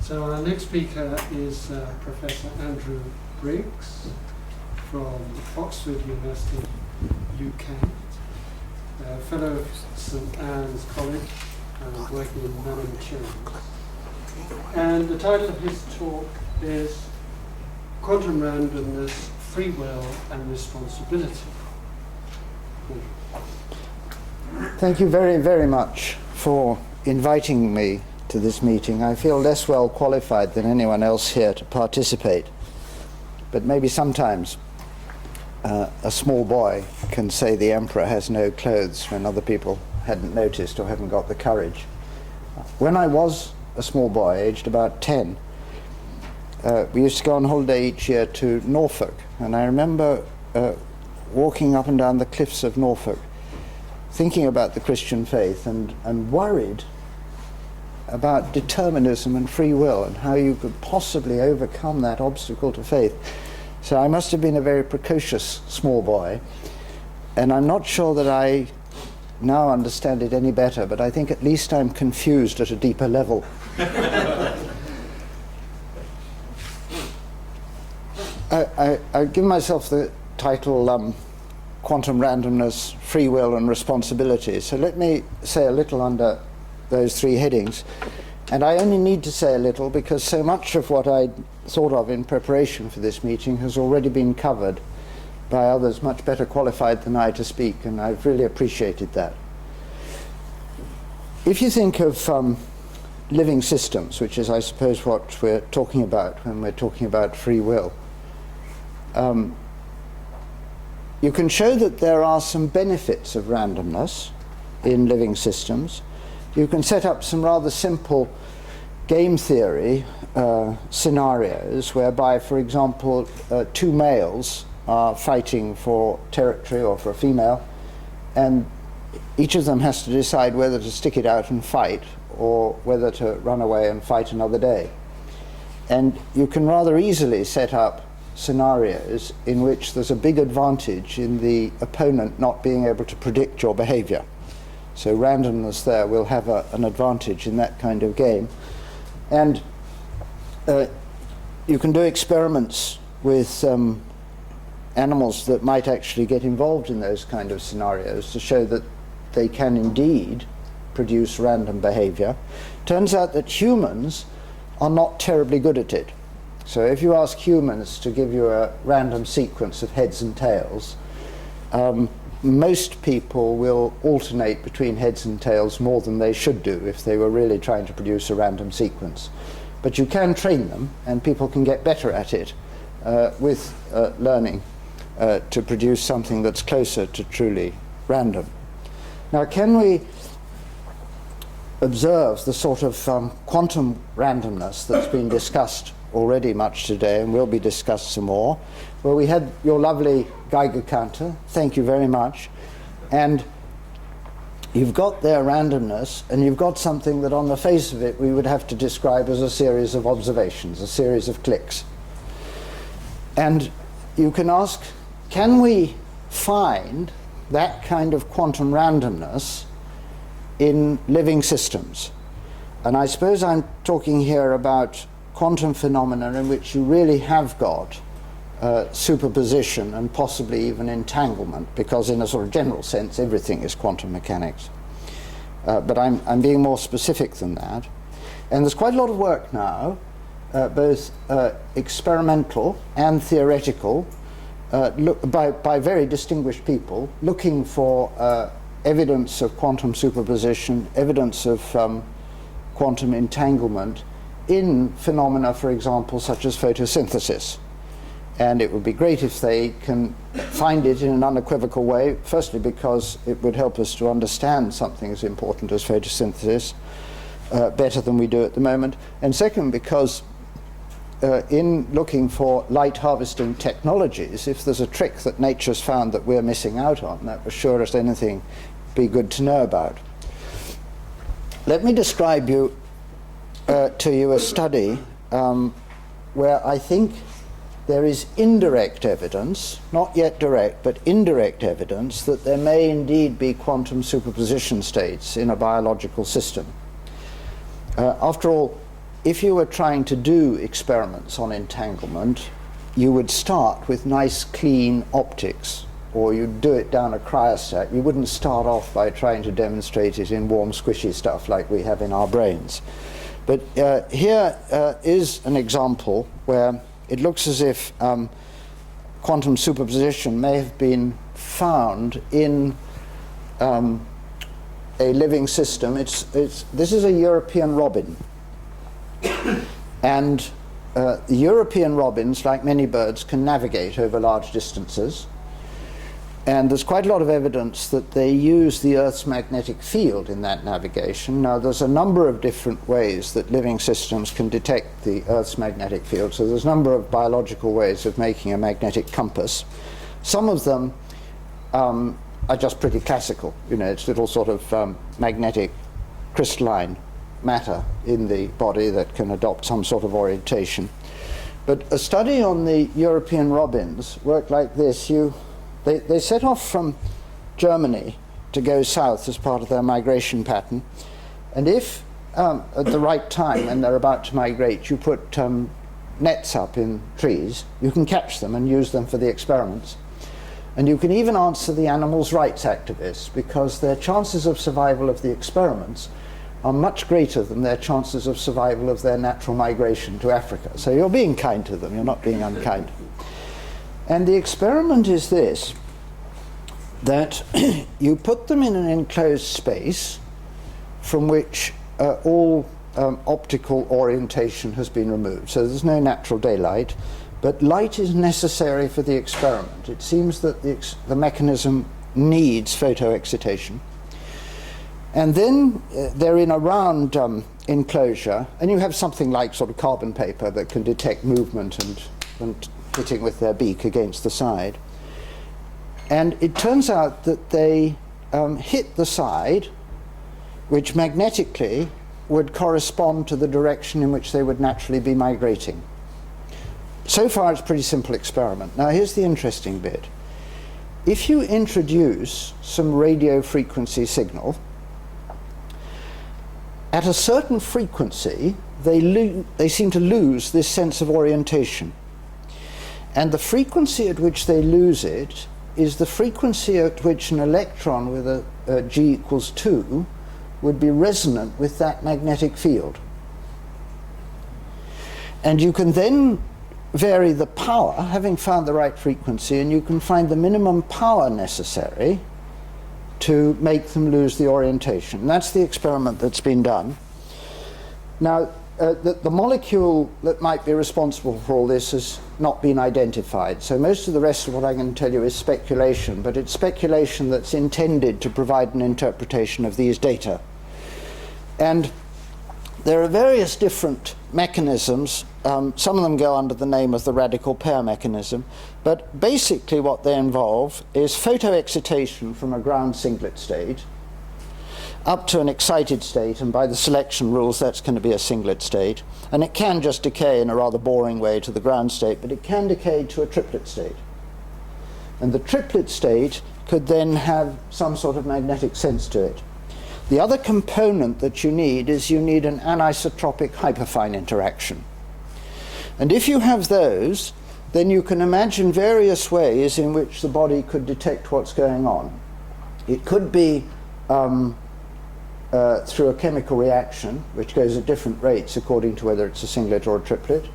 So our next speaker is Professor Andrew Briggs from Oxford University, UK, fellow of St Anne's College, working in nanomaterials. And the title of his talk is Quantum Randomness, Free Will and Responsibility. Thank you very, very much for inviting me to this meeting. I feel less well qualified than anyone else here to participate, but maybe sometimes a small boy can say the emperor has no clothes when other people hadn't noticed or haven't got the courage. When I was a small boy, aged about 10, we used to go on holiday each year to Norfolk, and I remember walking up and down the cliffs of Norfolk thinking about the Christian faith and worried about determinism and free will and how you could possibly overcome that obstacle to faith. So I must have been a very precocious small boy, and I'm not sure that I now understand it any better, but I think at least I'm confused at a deeper level. I give myself the title Quantum Randomness, Free Will and Responsibility. So let me say a little under those three headings. And I only need to say a little because so much of what I thought of in preparation for this meeting has already been covered by others much better qualified than I to speak, and I've really appreciated that. If you think of living systems, which is I suppose what we're talking about when we're talking about free will, you can show that there are some benefits of randomness in living systems. You can set up some rather simple game theory scenarios whereby, for example, two males are fighting for territory or for a female, and each of them has to decide whether to stick it out and fight or whether to run away and fight another day. And you can rather easily set up scenarios in which there's a big advantage in the opponent not being able to predict your behavior. So randomness there will have an advantage in that kind of game. And you can do experiments with animals that might actually get involved in those kind of scenarios to show that they can indeed produce random behavior. Turns out that humans are not terribly good at it. So if you ask humans to give you a random sequence of heads and tails, most people will alternate between heads and tails more than they should do if they were really trying to produce a random sequence. But you can train them, and people can get better at it with learning to produce something that's closer to truly random. Now, can we observe the sort of quantum randomness that's been discussed already much today and will be discussed some more? Well, we had your lovely Geiger counter, thank you very much, and you've got their randomness, and you've got something that on the face of it we would have to describe as a series of observations, a series of clicks. And you can ask, can we find that kind of quantum randomness in living systems? And I suppose I'm talking here about quantum phenomena in which you really have got superposition and possibly even entanglement, because in a sort of general sense everything is quantum mechanics. But I'm being more specific than that. And there's quite a lot of work now, both experimental and theoretical, by very distinguished people, looking for evidence of quantum superposition, evidence of quantum entanglement in phenomena, for example, such as photosynthesis. And it would be great if they can find it in an unequivocal way, firstly because it would help us to understand something as important as photosynthesis better than we do at the moment, and second because in looking for light harvesting technologies, if there's a trick that nature's found that we're missing out on, that would sure as anything be good to know about. Let me describe to you a study where I think there is indirect evidence, not yet direct, but indirect evidence that there may indeed be quantum superposition states in a biological system. After all, if you were trying to do experiments on entanglement, you would start with nice clean optics, or you'd do it down a cryostat. You wouldn't start off by trying to demonstrate it in warm squishy stuff like we have in our brains. But here is an example where it looks as if quantum superposition may have been found in a living system. This is a European robin. And the European robins, like many birds, can navigate over large distances. And there's quite a lot of evidence that they use the Earth's magnetic field in that navigation. Now, there's a number of different ways that living systems can detect the Earth's magnetic field. So there's a number of biological ways of making a magnetic compass. Some of them are just pretty classical. You know, it's little sort of magnetic crystalline matter in the body that can adopt some sort of orientation. But a study on the European robins worked like this. They set off from Germany to go south as part of their migration pattern. And if at the right time, when they're about to migrate, you put nets up in trees, you can catch them and use them for the experiments. And you can even answer the animals' rights activists, because their chances of survival of the experiments are much greater than their chances of survival of their natural migration to Africa. So you're being kind to them, you're not being unkind. And the experiment is this, that you put them in an enclosed space from which all optical orientation has been removed. So there's no natural daylight, but light is necessary for the experiment. It seems that the mechanism needs photoexcitation. And then they're in a round enclosure, and you have something like sort of carbon paper that can detect movement and hitting with their beak against the side. And it turns out that they hit the side, which magnetically would correspond to the direction in which they would naturally be migrating. So far, it's a pretty simple experiment. Now, here's the interesting bit. If you introduce some radio frequency signal, at a certain frequency, they seem to lose this sense of orientation. And the frequency at which they lose it is the frequency at which an electron with a G equals 2 would be resonant with that magnetic field. And you can then vary the power, having found the right frequency, and you can find the minimum power necessary to make them lose the orientation. And that's the experiment that's been done. Now, the molecule that might be responsible for all this has not been identified. So most of the rest of what I'm going to tell you is speculation, but it's speculation that's intended to provide an interpretation of these data. And there are various different mechanisms. Some of them go under the name of the radical pair mechanism, but basically what they involve is photoexcitation from a ground singlet state up to an excited state, and by the selection rules that's going to be a singlet state. And it can just decay in a rather boring way to the ground state, but it can decay to a triplet state. And the triplet state could then have some sort of magnetic sense to it. The other component that you need is you need an anisotropic hyperfine interaction. And if you have those, then you can imagine various ways in which the body could detect what's going on. It could be through a chemical reaction, which goes at different rates according to whether it's a singlet or a triplet,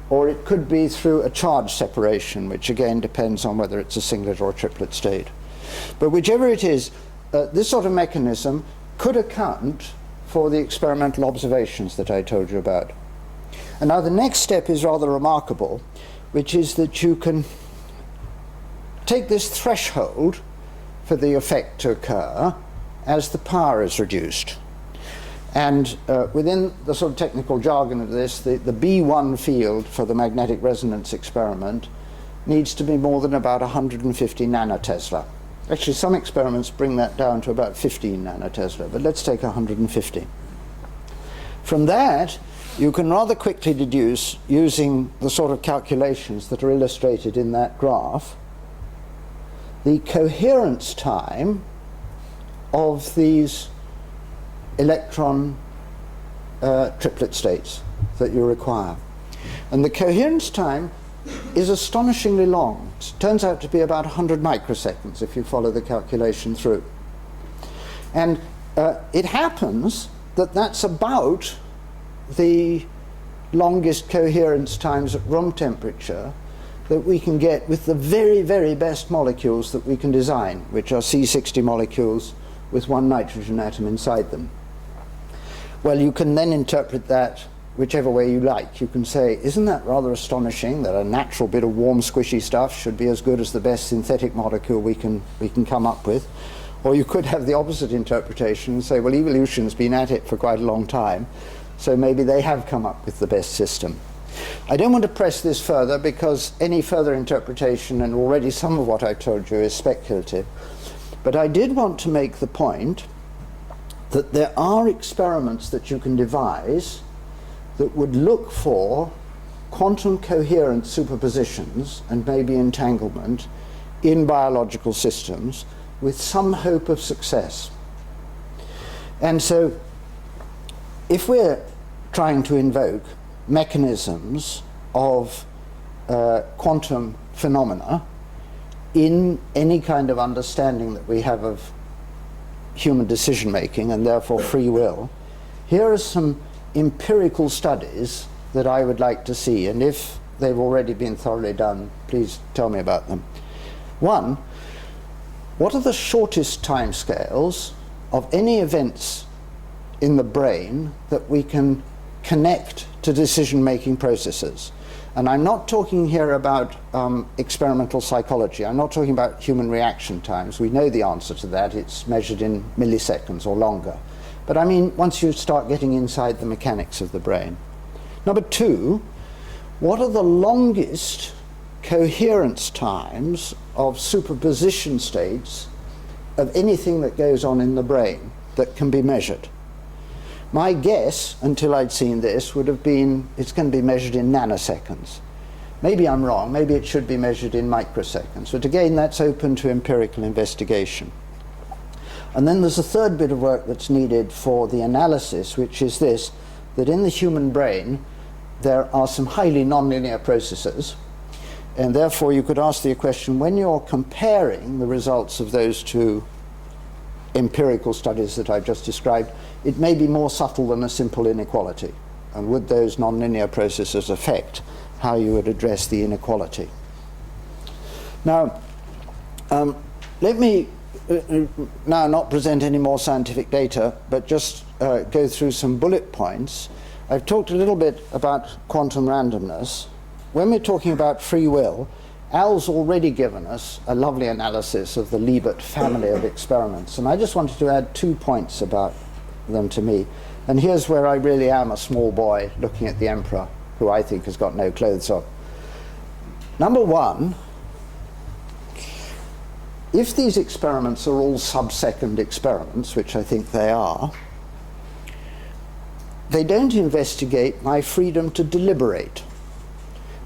or it could be through a charge separation, which again depends on whether it's a singlet or a triplet state. But whichever it is, this sort of mechanism could account for the experimental observations that I told you about. And now the next step is rather remarkable, which is that you can take this threshold for the effect to occur as the power is reduced. And within the sort of technical jargon of this, the B1 field for the magnetic resonance experiment needs to be more than about 150 nanotesla. Actually, some experiments bring that down to about 15 nanotesla, but let's take 150. From that, you can rather quickly deduce, using the sort of calculations that are illustrated in that graph, the coherence time of these electron triplet states. that you require. And the coherence time is astonishingly long. It turns out to be about 100 microseconds if you follow the calculation through. And it happens that that's about the longest coherence times at room temperature that we can get with the very, very best molecules that we can design, which are C60 molecules with one nitrogen atom inside them. Well, you can then interpret that whichever way you like. You can say, isn't that rather astonishing that a natural bit of warm, squishy stuff should be as good as the best synthetic molecule we can come up with? Or you could have the opposite interpretation and say, well, evolution's been at it for quite a long time, so maybe they have come up with the best system. I don't want to press this further because any further interpretation, and already some of what I've told you, is speculative. But I did want to make the point that there are experiments that you can devise that would look for quantum coherent superpositions and maybe entanglement in biological systems with some hope of success. And so if we're trying to invoke mechanisms of quantum phenomena in any kind of understanding that we have of human decision making and therefore free will, here are some empirical studies that I would like to see, and if they've already been thoroughly done, please tell me about them. One, what are the shortest timescales of any events in the brain that we can connect to decision-making processes? And I'm not talking here about experimental psychology. I'm not talking about human reaction times. We know the answer to that. It's measured in milliseconds or longer. But I mean, once you start getting inside the mechanics of the brain. Number two, what are the longest coherence times of superposition states of anything that goes on in the brain that can be measured? My guess, until I'd seen this, would have been it's going to be measured in nanoseconds. Maybe I'm wrong, maybe it should be measured in microseconds. But again, that's open to empirical investigation. And then there's a third bit of work that's needed for the analysis, which is this, that in the human brain there are some highly nonlinear processes, and therefore you could ask the question, when you're comparing the results of those two empirical studies that I've just described, it may be more subtle than a simple inequality. And would those nonlinear processes affect how you would address the inequality? Now, let me now not present any more scientific data, but just go through some bullet points. I've talked a little bit about quantum randomness. When we're talking about free will, Al's already given us a lovely analysis of the Liebert family of experiments, and I just wanted to add 2 points about them to me. And here's where I really am a small boy looking at the emperor, who I think has got no clothes on. Number one, if these experiments are all sub-second experiments, which I think they are, they don't investigate my freedom to deliberate.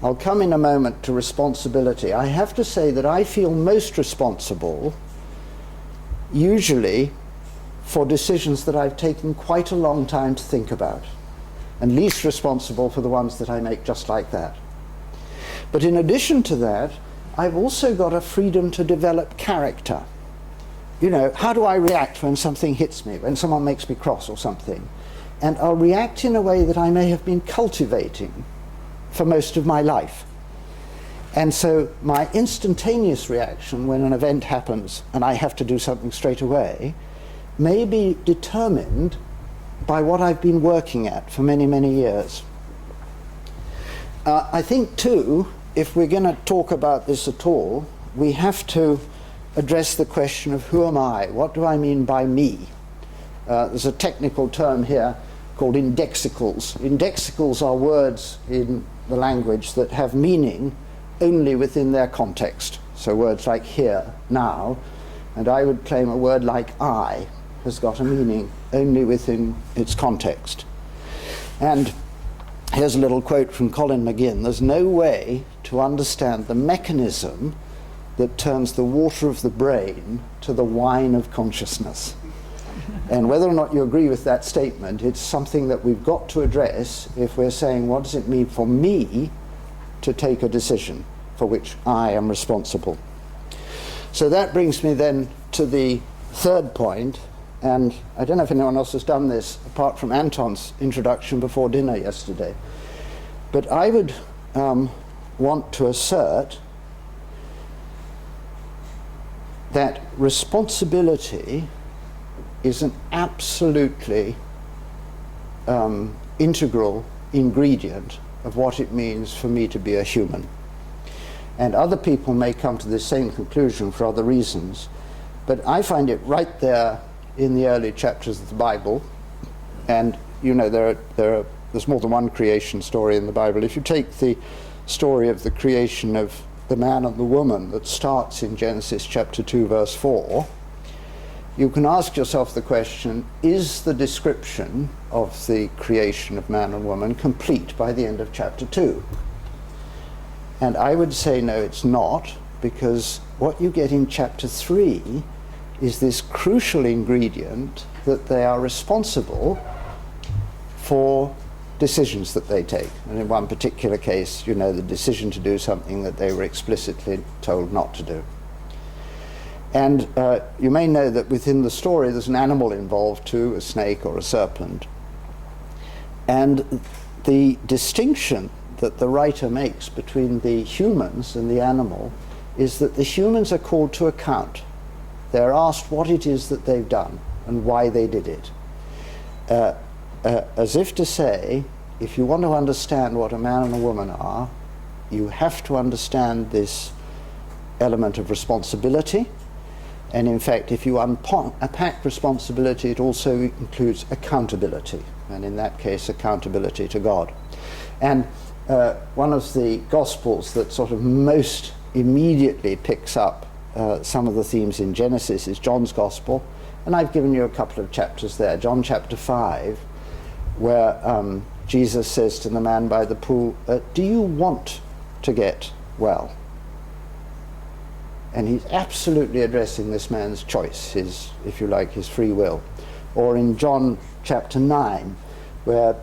I'll come in a moment to responsibility. I have to say that I feel most responsible, usually, for decisions that I've taken quite a long time to think about, and least responsible for the ones that I make just like that. But in addition to that, I've also got a freedom to develop character. You know, how do I react when something hits me, when someone makes me cross or something? And I'll react in a way that I may have been cultivating for most of my life. And so my instantaneous reaction when an event happens and I have to do something straight away may be determined by what I've been working at for many, many years. I think too, if we're going to talk about this at all, we have to address the question of who am I? What do I mean by me? There's a technical term here called indexicals. Indexicals are words in the language that have meaning only within their context. So words like here, now, and I would claim a word like I has got a meaning only within its context. And here's a little quote from Colin McGinn: "There's no way to understand the mechanism that turns the water of the brain to the wine of consciousness." And whether or not you agree with that statement, it's something that we've got to address if we're saying, what does it mean for me to take a decision for which I am responsible? So that brings me then to the third point, and I don't know if anyone else has done this apart from Anton's introduction before dinner yesterday, but I would want to assert that responsibility is an absolutely integral ingredient of what it means for me to be a human. And other people may come to the same conclusion for other reasons, but I find it right there in the early chapters of the Bible. And you know, there's more than one creation story in the Bible. If you take the story of the creation of the man and the woman that starts in Genesis chapter 2 verse 4, you can ask yourself the question, is the description of the creation of man and woman complete by the end of chapter 2? And I would say no, it's not, because what you get in chapter 3 is this crucial ingredient that they are responsible for decisions that they take. And in one particular case, you know, the decision to do something that they were explicitly told not to do. And you may know that within the story there's an animal involved too, a snake or a serpent. And the distinction that the writer makes between the humans and the animal is that the humans are called to account. They're asked what it is that they've done and why they did it. As if to say, if you want to understand what a man and a woman are, you have to understand this element of responsibility. And in fact, if you unpack responsibility, it also includes accountability, and in that case, accountability to God. And one of the Gospels that sort of most immediately picks up some of the themes in Genesis is John's Gospel, and I've given you a couple of chapters there. John chapter 5, where Jesus says to the man by the pool, do you want to get well? And he's absolutely addressing this man's choice, his, if you like, his free will. Or in John chapter 9, where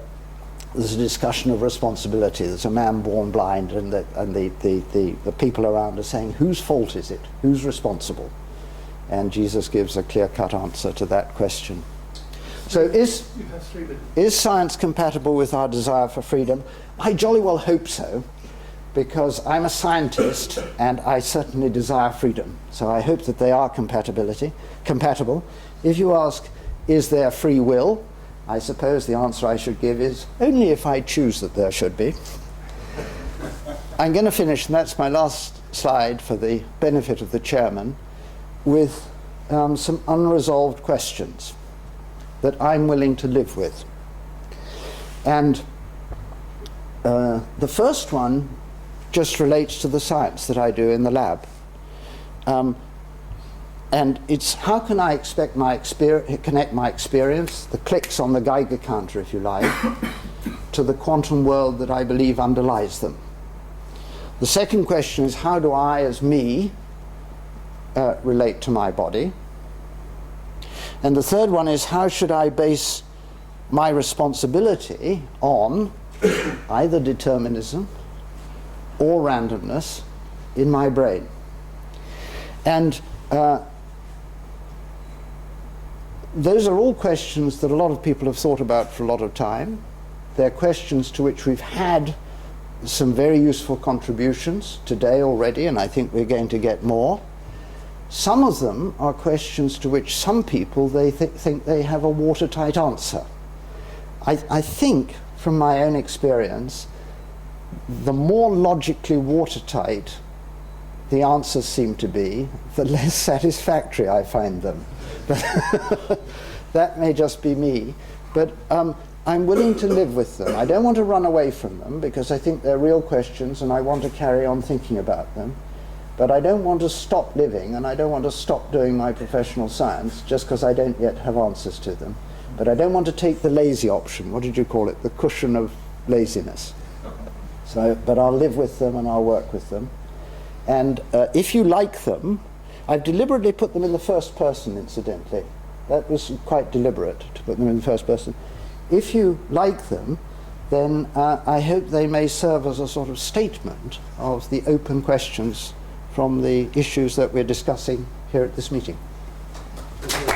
there's a discussion of responsibility. There's a man born blind, and the people around are saying, whose fault is it? Who's responsible? And Jesus gives a clear-cut answer to that question. So is science compatible with our desire for freedom? I jolly well hope so, because I'm a scientist and I certainly desire freedom. So I hope that they are compatible. If you ask, is there free will? I suppose the answer I should give is only if I choose that there should be. I'm going to finish, and that's my last slide for the benefit of the chairman, with some unresolved questions that I'm willing to live with. And the first one just relates to the science that I do in the lab. And it's how can I expect connect my experience, the clicks on the Geiger counter, if you like, to the quantum world that I believe underlies them. The second question is, how do I, as me, relate to my body? And the third one is, how should I base my responsibility on either determinism or randomness in my brain? And those are all questions that a lot of people have thought about for a lot of time. They're questions to which we've had some very useful contributions today already, and I think we're going to get more. Some of them are questions to which some people think they have a watertight answer. I think, from my own experience, the more logically watertight the answers seem to be, the less satisfactory I find them. That may just be me, but I'm willing to live with them. I don't want to run away from them, because I think they're real questions and I want to carry on thinking about them. But I don't want to stop living, and I don't want to stop doing my professional science just because I don't yet have answers to them. But I don't want to take the lazy option. What did you call it? The cushion of laziness. So, but I'll live with them and I'll work with them. And if you like them, I've deliberately put them in the first person, incidentally. That was quite deliberate to put them in the first person. If you like them, then I hope they may serve as a sort of statement of the open questions from the issues that we're discussing here at this meeting. Thank you.